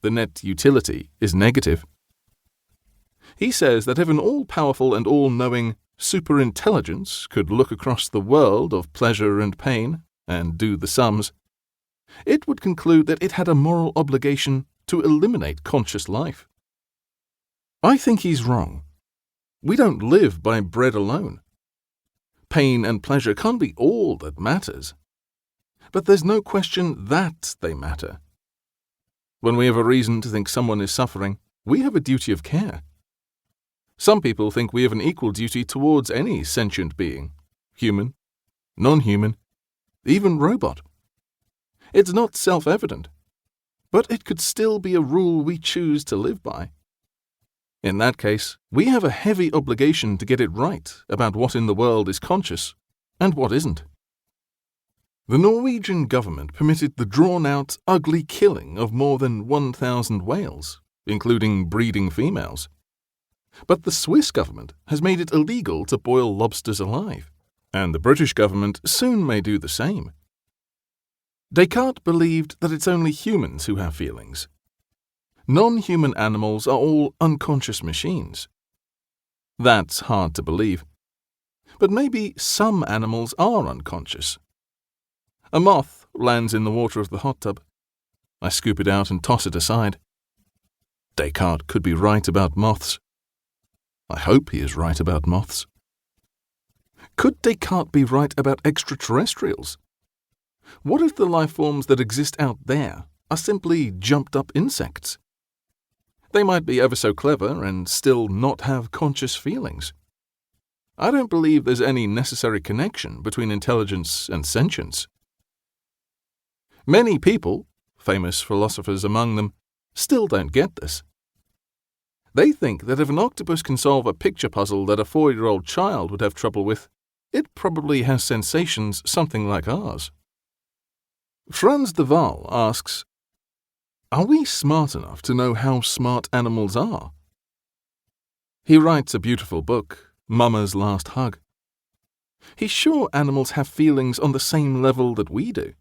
The net utility is negative. He says that if an all-powerful and all-knowing superintelligence could look across the world of pleasure and pain and do the sums, it would conclude that it had a moral obligation to eliminate conscious life. I think he's wrong. We don't live by bread alone. Pain and pleasure can't be all that matters. But there's no question that they matter. When we have a reason to think someone is suffering, we have a duty of care. Some people think we have an equal duty towards any sentient being, human, non-human, even robot. It's not self-evident, but it could still be a rule we choose to live by. In that case, we have a heavy obligation to get it right about what in the world is conscious and what isn't. The Norwegian government permitted the drawn-out, ugly killing of more than 1,000 whales, including breeding females. But the Swiss government has made it illegal to boil lobsters alive, and the British government soon may do the same. Descartes believed that it's only humans who have feelings. Non-human animals are all unconscious machines. That's hard to believe. But maybe some animals are unconscious. A moth lands in the water of the hot tub. I scoop it out and toss it aside. Descartes could be right about moths. I hope he is right about moths. Could Descartes be right about extraterrestrials? What if the life forms that exist out there are simply jumped-up insects? They might be ever so clever and still not have conscious feelings. I don't believe there's any necessary connection between intelligence and sentience. Many people, famous philosophers among them, still don't get this. They think that if an octopus can solve a picture puzzle that a 4-year-old child would have trouble with, it probably has sensations something like ours. Franz de Waal asks, are we smart enough to know how smart animals are? He writes a beautiful book, Mama's Last Hug. He's sure animals have feelings on the same level that we do.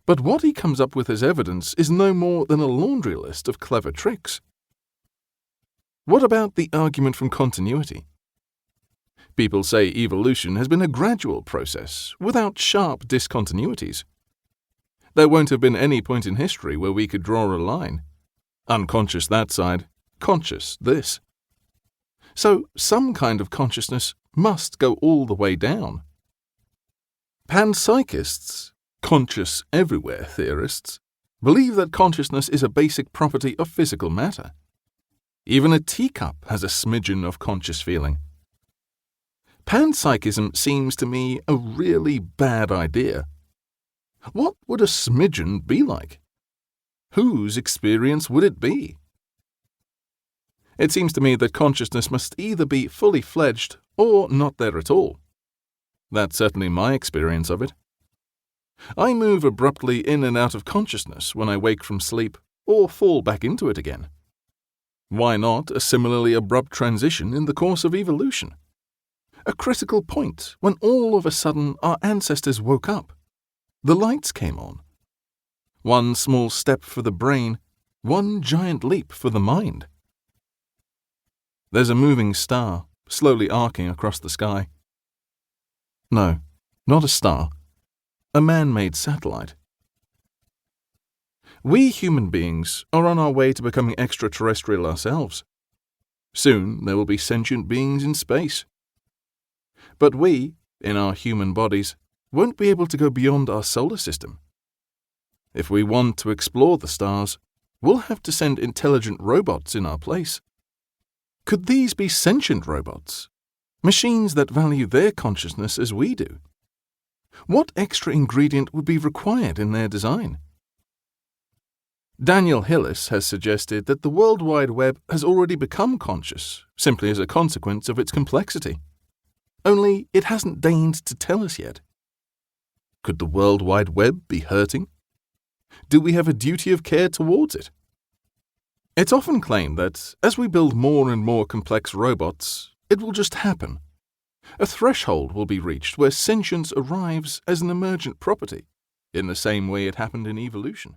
But what he comes up with as evidence is no more than a laundry list of clever tricks. What about the argument from continuity? People say evolution has been a gradual process, without sharp discontinuities. There won't have been any point in history where we could draw a line. Unconscious that side, conscious this. So some kind of consciousness must go all the way down. Panpsychists, conscious everywhere theorists, believe that consciousness is a basic property of physical matter. Even a teacup has a smidgen of conscious feeling. Panpsychism seems to me a really bad idea. What would a smidgen be like? Whose experience would it be? It seems to me that consciousness must either be fully fledged or not there at all. That's certainly my experience of it. I move abruptly in and out of consciousness when I wake from sleep or fall back into it again. Why not a similarly abrupt transition in the course of evolution? A critical point when all of a sudden our ancestors woke up. The lights came on. One small step for the brain, one giant leap for the mind. There's a moving star, slowly arcing across the sky. No, not a star. A man-made satellite. We human beings are on our way to becoming extraterrestrial ourselves. Soon there will be sentient beings in space. But we, in our human bodies, won't be able to go beyond our solar system. If we want to explore the stars, we'll have to send intelligent robots in our place. Could these be sentient robots? Machines that value their consciousness as we do? What extra ingredient would be required in their design? Daniel Hillis has suggested that the World Wide Web has already become conscious, simply as a consequence of its complexity. Only it hasn't deigned to tell us yet. Could the World Wide Web be hurting? Do we have a duty of care towards it? It's often claimed that, as we build more and more complex robots, it will just happen. A threshold will be reached where sentience arrives as an emergent property, in the same way it happened in evolution.